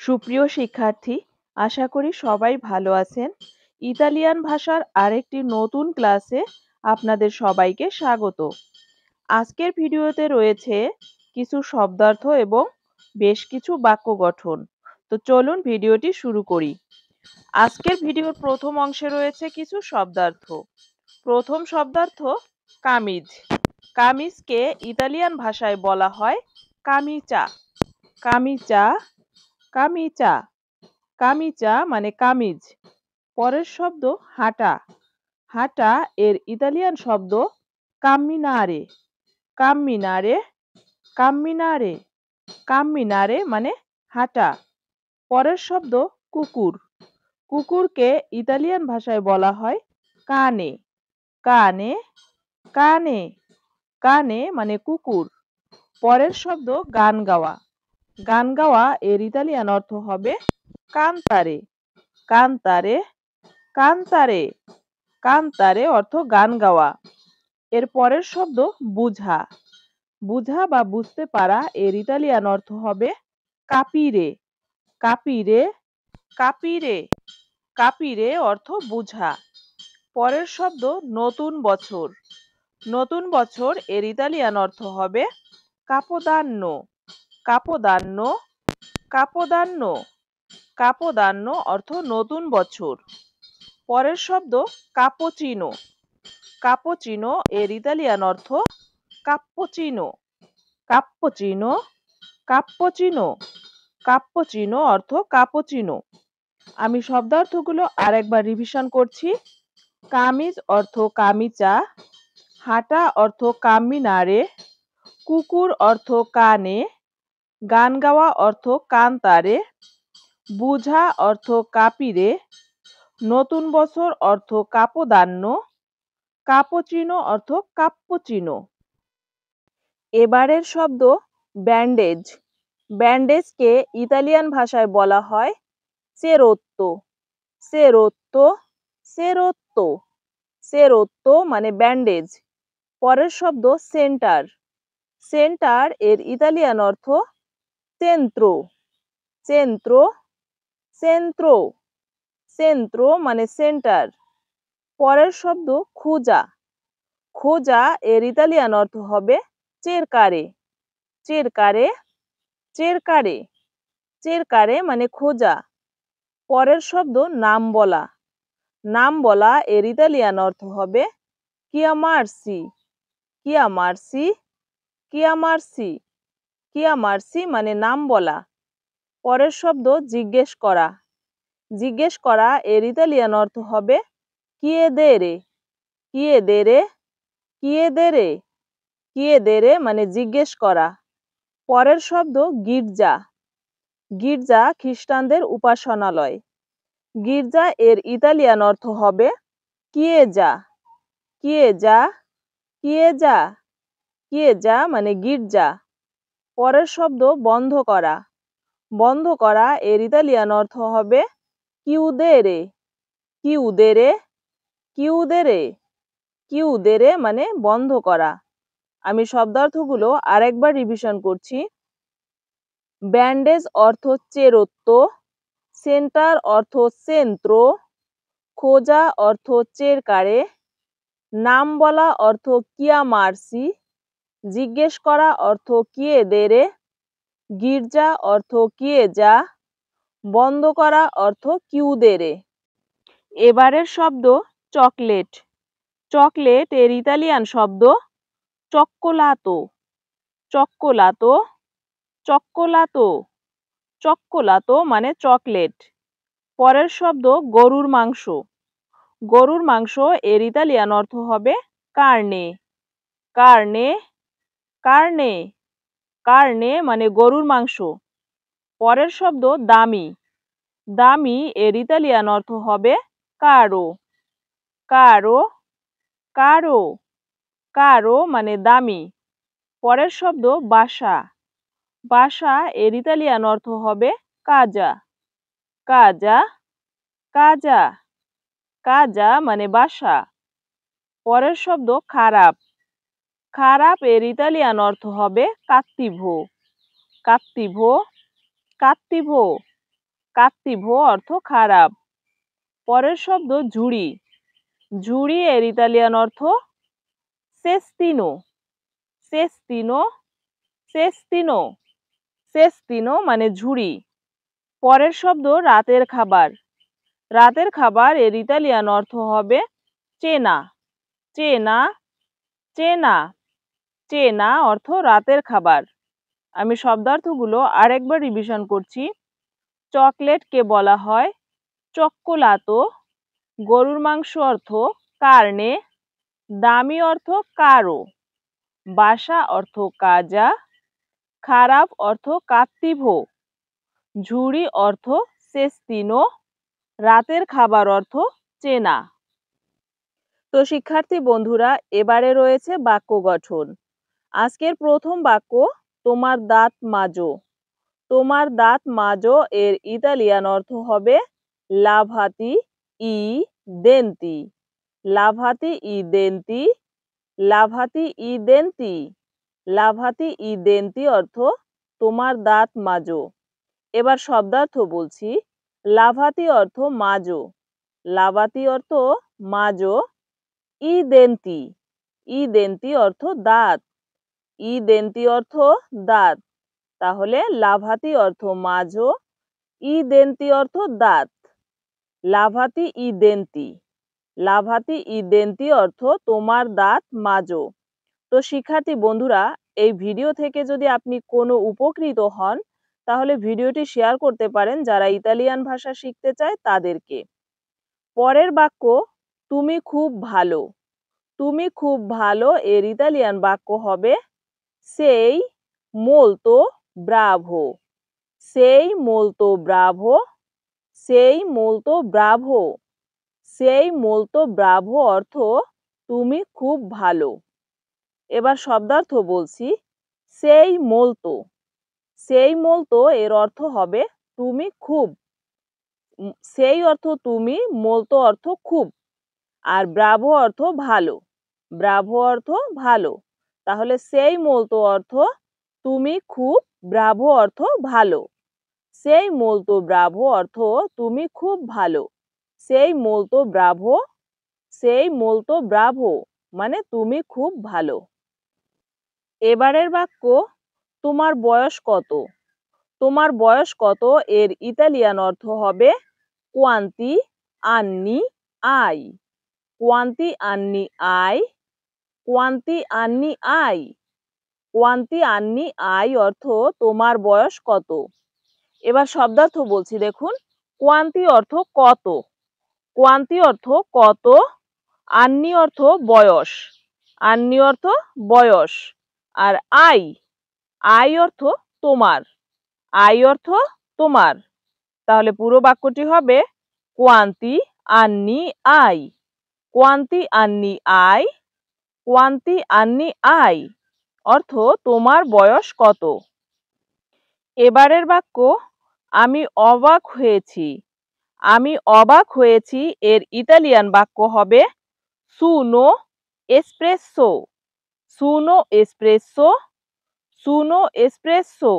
সুপ্রিয় শিক্ষার্থী, আশা করি সবাই ভালো আছেন। ইতালিয়ান ভাষার আরেকটি নতুন ক্লাসে আপনাদের সবাইকে স্বাগত। আজকের ভিডিওতে রয়েছে কিছু শব্দার্থ এবং বেশ কিছু বাক্য গঠন। তো চলুন ভিডিওটি শুরু করি। আজকের ভিডিওর প্রথম অংশে রয়েছে কিছু শব্দার্থ। প্রথম শব্দার্থ কামিজ। কামিজকে ইতালিয়ান ভাষায় বলা হয় কামিচা। কামিচা, কামিচা, কামিচা মানে কামিজ। পরের শব্দ হাঁটা। হাঁটা এর ইতালিয়ান শব্দ কাম্মিনারে। কাম্মিনারে, কাম্মিনারে, কাম্মিনারে মানে হাঁটা। পরের শব্দ কুকুর। কুকুরকে ইতালিয়ান ভাষায় বলা হয় কানে। কানে, কানে, কানে মানে কুকুর। পরের শব্দ গান গাওয়া। গান গাওয়া এর ইতালিয়ান অর্থ হবে কান্তারে। কান্তারে, কান্তারে, কান্তারে অর্থ গান গাওয়া। এর পরের শব্দ বুঝা। বুঝা বা বুঝতে পারা এর ইতালিয়ান অর্থ হবে কাপিরে। কাপিরে, কাপিরে, কাপিরে অর্থ বুঝা। পরের শব্দ নতুন বছর। নতুন বছর এর ইতালিয়ান অর্থ হবে কাপোদান্ন। কাপোদান্ন, কাপোদান্ন, কাপোদান্ন অর্থ নতুন বছর। পরের শব্দ কাপোচিনো। কাপোচিনো এর ইতালিয়ান অর্থ কাপ্পোচিনো। কাপ্পোচিনো, কাপ্পোচিনো, কাপ্পোচিনো অর্থ কাপোচিনো। আমি শব্দার্থগুলো আরেকবার রিভিশন করছি। কামিজ অর্থ কামিচা, হাঁটা অর্থ কাম্মিনারে, কুকুর অর্থ কানে, গান গাওয়া অর্থ কান্তারে, বুঝা অর্থ কাপিরে, নতুন বছর অর্থ কাপোদান্ন, কাপোচিনো অর্থ কাপ্পোচিনো। এবারের শব্দ ব্যান্ডেজ। ব্যান্ডেজকে ইতালিয়ান ভাষায় বলা হয় সেরোত্তো। সেরোত্তো, সেরোত্তো, সেরোত্তো মানে ব্যান্ডেজ। পরের শব্দ সেন্টার। সেন্টার এর ইতালিয়ান অর্থ সেন্ত্রো। সেন্ত্রো, সেন্ত্রো, সেন্ত্রো মানে সেন্টার। পরের শব্দ খোঁজা। খোঁজা এর ইতালিয়ান অর্থ হবে চেরকারে। চেরকারে, চেরকারে, চেরকারে মানে খোঁজা। পরের শব্দ নাম বলা। নাম বলা এর ইতালিয়ান অর্থ হবে চিয়ামারসি। চিয়ামারসি, চিয়ামারসি, চিয়ামারসি মানে নাম বলা। পরের শব্দ জিজ্ঞেস করা। জিজ্ঞেস করা এর ইতালিয়ান অর্থ হবে চিয়েদেরে। চিয়েদেরে, চিয়েদেরে, চিয়েদেরে মানে জিজ্ঞেস করা। পরের শব্দ গির্জা। গির্জা খ্রিস্টানদের উপাসনালয়। গির্জা এর ইতালিয়ান অর্থ হবে কিয়েজা। কিয়েজা, কিয়েজা, কিয়েজা মানে গির্জা। পরের শব্দ বন্ধ করা। বন্ধ করা এর ইতালিয়ান অর্থ হবে কিউদেরে। কিউদেরে, কিউদেরে, কিউদেরে মানে বন্ধ করা। আমি শব্দার্থগুলো আরেকবার রিভিশন করছি। ব্যান্ডেজ অর্থ চেরোত্তো, সেন্টার অর্থ সেন্ত্রো, খোঁজা অর্থ চেরকারে, নাম বলা অর্থ চিয়ামারসি, জিজ্ঞেস করা অর্থ কিয়েদেরে, গির্জা অর্থ কিয়েজা, বন্ধ করা অর্থ কিউদেরে। এবারের শব্দ চকলেট। চকলেট এর ইতালিয়ান শব্দ চক্কোলাতো। চক্কোলাতো, চক্কোলাতো, চক্কোলাতো মানে চকলেট। পরের শব্দ গরুর মাংস। গরুর মাংস এর ইতালিয়ান অর্থ হবে কার্নে। কার্নে, কার্নে, কার্নে মানে গরুর মাংস। পরের শব্দ দামি। দামি এর ইতালিয়ান অর্থ হবে কারো। কারো, কারো, কারো মানে দামি। পরের শব্দ বাসা। বাসা এর ইতালিয়ান অর্থ হবে কাজা। কাজা, কাজা, কাজা মানে বাসা। পরের শব্দ খারাপ। খারাপ এর ইতালিয়ান অর্থ হবে কাত্তিভো। কাত্তিভো, কাত্তিভো, কাত্তিভো অর্থ খারাপ। পরের শব্দ ঝুড়ি। ঝুড়ি এর ইতালিয়ান অর্থ সেস্তিনো। সেস্তিনো, সেস্তিনো, সেস্তিনো মানে ঝুড়ি। পরের শব্দ রাতের খাবার। রাতের খাবার এর ইতালিয়ান অর্থ হবে চেনা। চেনা, চেনা, চেনা অর্থ রাতের খাবার। আমি শব্দার্থগুলো আরেকবার রিভিশন করছি। চকলেটকে বলা হয় চক্কোলাতো। গরুর মাংস অর্থ কার্নে। দামি অর্থ কারো। বাসা অর্থ কাজা। খারাপ অর্থ কাত্তিভো। ঝুড়ি অর্থ সেস্তিনো। রাতের খাবার অর্থ চেনা। তো শিক্ষার্থী বন্ধুরা, এবারে রয়েছে বাক্য গঠন। আজকের প্রথম বাক্য, তোমার দাঁত মাজো। তোমার দাঁত মাজো এর ইতালিয়ান অর্থ হবে লাভাতি ই দেন্তি। লাভাতি ই দেন্তি, লাভাতি ই দেন্তি, লাভাতি ই দেন্তি অর্থ তোমার দাঁত মাজো। এবার শব্দার্থ বলছি। লাভাতি অর্থ মাজো। লাভাতি অর্থ মাজো। ই দেন্তি, ই দেন্তি অর্থ দাঁত। ই দেন্তি অর্থ দাঁত। তাহলে লাভাতি অর্থ মাজো, ই দেন্তি অর্থ দাঁত। লাভাতি ই দেন্তি, লাভাতি ই দেন্তি অর্থ তোমার দাঁত মাজো। তো শিক্ষার্থী বন্ধুরা, এই ভিডিও থেকে যদি আপনি কোনো উপকৃত হন, তাহলে ভিডিওটি শেয়ার করতে পারেন যারা ইতালিয়ান ভাষা শিখতে চায় তাদেরকে। পরের বাক্য, তুমি খুব ভালো। তুমি খুব ভালো এর ইতালিয়ান বাক্য হবে সেই মোলতো ব্রাভো। সেই মোলতো ব্রাভো, সেই মোলতো ব্রাভো, সেই মোলতো ব্রাভো অর্থ তুমি খুব ভালো। এবার শব্দার্থ বলছি। সেই মোলতো, সেই মোলতো এর অর্থ হবে তুমি খুব। সেই অর্থ তুমি, মোলতো অর্থ খুব। আর ব্রাভো অর্থ ভালো। ব্রাভো অর্থ ভালো। তাহলে সেই মোলতো অর্থ তুমি খুব, ব্রাভো অর্থ ভালো। সেই মোলতো ব্রাভো অর্থ তুমি খুব ভালো। সেই মোলতো ব্রাভো, সেই মোলতো ব্রাভো মানে তুমি খুব ভালো। এবারের বাক্য, তোমার বয়স কত। তোমার বয়স কত এর ইতালিয়ান অর্থ হবে কোয়ান্তি আন্নি আই। কোয়ান্তি আন্নি আই, কোয়ান্তি আন্নি আই, কোয়ান্তি আন্নি আই অর্থ তোমার বয়স কত। এবার শব্দার্থ বলছি দেখুন। কোয়ান্তি অর্থ কত। কোয়ান্তি অর্থ কত। আন্নি অর্থ বয়স। আন্নি অর্থ বয়স। আর আই, আই অর্থ তোমার। আই অর্থ তোমার। তাহলে পুরো বাক্যটি হবে কোয়ান্তি আন্নি আই। কোয়ান্তি আন্নি আই, কোয়ান্তি আন্নি আই অর্থ তোমার বয়স কত। এবারের বাক্য, আমি অবাক হয়েছি। আমি অবাক হয়েছি এর ইতালিয়ান বাক্য হবে Suno espresso. Suno espresso, Suno espresso,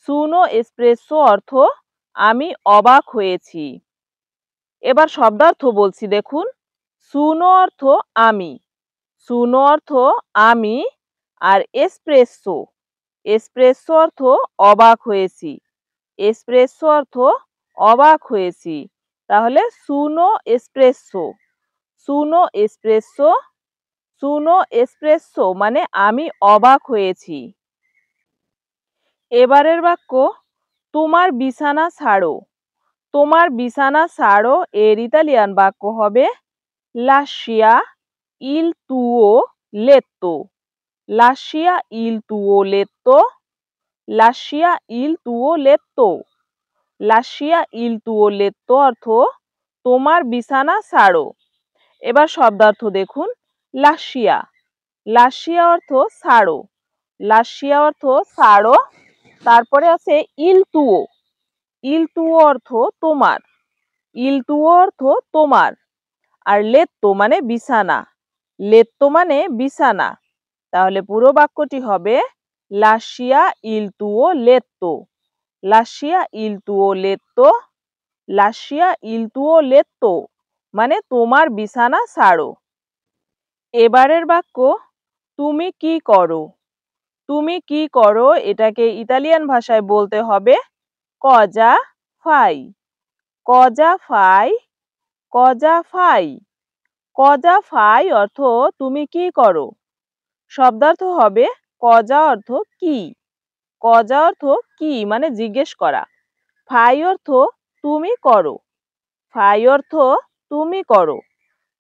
Suno espresso অর্থ আমি অবাক হয়েছি। এবার শব্দার্থ বলছি দেখুন। সুনো অর্থ আমি। সুনো অর্থ আমি। আর এসপ্রেসো, এসপ্রেসো অর্থ অবাক হয়েছি। এসপ্রেসো অর্থ অবাক হয়েছি। তাহলে Suno espresso, Suno espresso, Suno espresso মানে আমি অবাক হয়েছি। এবারের বাক্য, তোমার বিছানা ছাড়ো। তোমার বিছানা ছাড়ো এর ইতালিয়ান বাক্য হবে লাসিয়া ইল তুও লেত্তো। লাসিয়া ইল তুও লেত্তো, লাসিয়া ইল তুও লেত্তো, লাসিয়া ইল তুও লেত্তো অর্থ তোমার বিছানা ছাড়ো। এবার শব্দার্থ দেখুন। লাসিয়া, লাসিয়া অর্থ ছাড়ো। লাসিয়া অর্থ ছাড়ো। তারপরে আছে ইল তুও। ইল তুও অর্থ তোমার। ইল তুও অর্থ তোমার। আর লেত্তো মানে বিছানা। লেত্তো মানে বিছানা। তাহলে পুরো বাক্যটি হবে লাসিয়া ইল তুও লেত্তো। লাসিয়া ইল তুও লেত্তো, লাসিয়া ইল তুও লেত্তো মানে তোমার বিছানা ছাড়ো। এবারের বাক্য তুমি কি করো? তুমি কি করো এটাকে ইতালিয়ান ভাষায় বলতে হবে কজা ফাই, কজা ফাই, কজা ফাই। কজা ফাই অর্থ তুমি কি করো। শব্দার্থ হবে কজা অর্থ কি, কজা অর্থ কি মানে জিজ্ঞেস করা, ফাই অর্থ তুমি করো, ফাই অর্থ তুমি করো।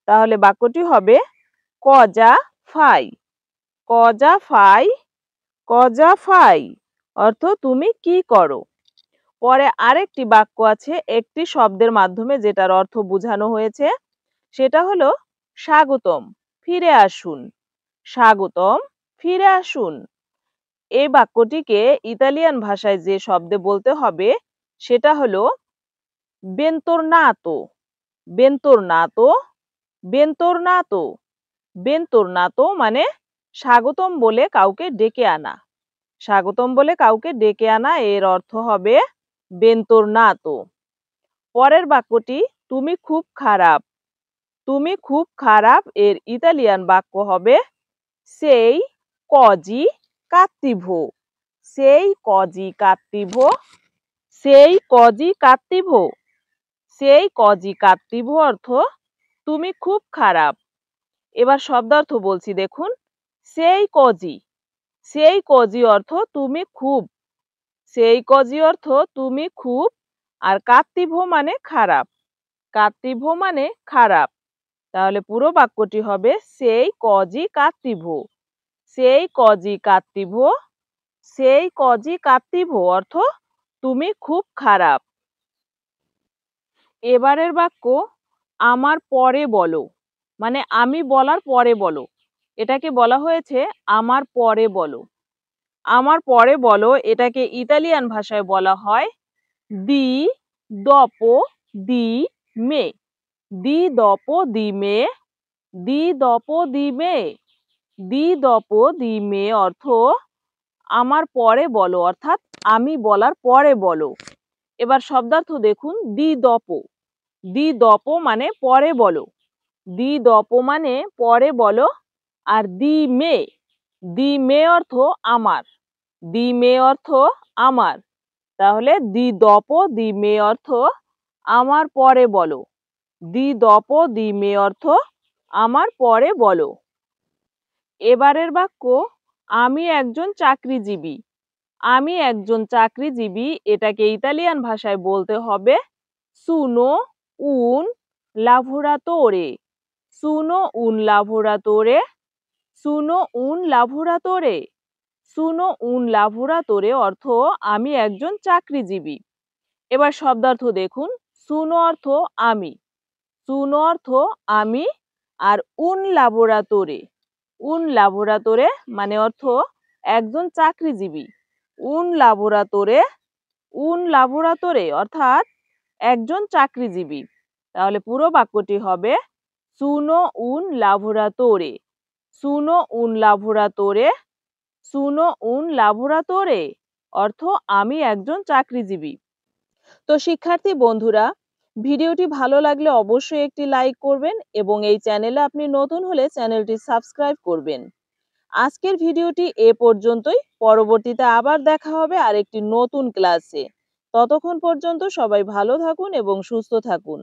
তাহলে বাক্যটি হবে কজা ফাই, কজা ফাই, কজা ফাই অর্থ তুমি কি করো। পরে আরেকটি বাক্য আছে একটি শব্দের মাধ্যমে যেটার অর্থ বোঝানো হয়েছে, সেটা হলো স্বাগতম, ফিরে আসুন, স্বাগতম, ফিরে আসুন। এই বাক্যটিকে ইতালিয়ান ভাষায় যে শব্দে বলতে হবে সেটা হলো বেন্তর্নাতো, বেন্তর্নাতো, বেন্তর্নাতো। বেন্তর্নাতো মানে স্বাগতম বলে কাউকে ডেকে আনা, স্বাগতম বলে কাউকে ডেকে আনা এর অর্থ হবে বেন্তর্নাতো। পরের বাক্যটি তুমি খুব খারাপ, তুমি খুব খারাপ এর ইতালিয়ান বাক্য হবে সেই কজি কাত্তিভো, সেই কজি কাত্তিভো, সেই কজি কাত্তিভো, সেই কজি কাত্তিভো অর্থ তুমি খুব খারাপ। এবার শব্দার্থ বলছি দেখুন, সেই কজি, সেই কজি অর্থ তুমি খুব, সেই কজি অর্থ তুমি খুব, আর কাত্তিভো মানে খারাপ, কাত্তিভো মানে খারাপ। তাহলে পুরো বাক্যটি হবে সেই কজি কাত্তিভো, সেই কজি কাত্তিভো, সেই কজি কাত্তিভো অর্থ তুমি খুব খারাপ। এবারের বাক্য আমার পরে বলো মানে আমি বলার পরে বলো, এটাকে বলা হয়েছে আমার পরে বলো। আমার পরে বলো এটাকে ইতালিয়ান ভাষায় বলা হয় দি দপো দি মে, দি দপো দি মে, দি দপো দি মে, দি দপো দি মে অর্থ আমার পরে বলো অর্থাৎ আমি বলার পরে বলো। এবার শব্দার্থ দেখুন, দি দপো, দি দপো মানে পরে বলো, দি দপো মানে পরে বলো, আর দি মে, দি মে অর্থ আমার, দি মে অর্থ আমার। তাহলে দি দপো দি মে অর্থ আমার পরে বলো, দি দপো দি মে অর্থ আমার পরে বলো। এবারের বাক্য আমি একজন চাকরিজীবী, আমি একজন চাকরিজীবী এটাকে ইতালিয়ান ভাষায় বলতে হবে সুনো উন লাভোরাতোরে, সুনো উন লাভোরাতোরে, সুনো উন লাভোরাতোরে, সুনো উন লাভোরাতোরে অর্থ আমি একজন চাকরিজীবী। এবার শব্দার্থ দেখুন, সুনো অর্থ আমি, সুনো অর্থ আমি, আর উন লাভোরাতোরে, উন লাভোরাতোরে মানে অর্থ একজন চাকরিজীবী, উন লাভোরাতোরে, উন লাভোরাতোরে অর্থাৎ একজন চাকরিজীবী। তাহলে পুরো বাক্যটি হবে সুনো উন লাভোরাতোরে, সুনো উন লাভোরাতোরে, সুনো উন লাভোরাতোরে অর্থ আমি একজন চাকরিজীবী। তো শিক্ষার্থী বন্ধুরা, ভিডিওটি ভালো লাগলে অবশ্যই একটি লাইক করবেন এবং এই চ্যানেলে আপনি নতুন হলে চ্যানেলটি সাবস্ক্রাইব করবেন। আজকের ভিডিওটি এ পর্যন্তই, পরবর্তীতে আবার দেখা হবে আরেকটি নতুন ক্লাসে। ততক্ষণ পর্যন্ত সবাই ভালো থাকুন এবং সুস্থ থাকুন।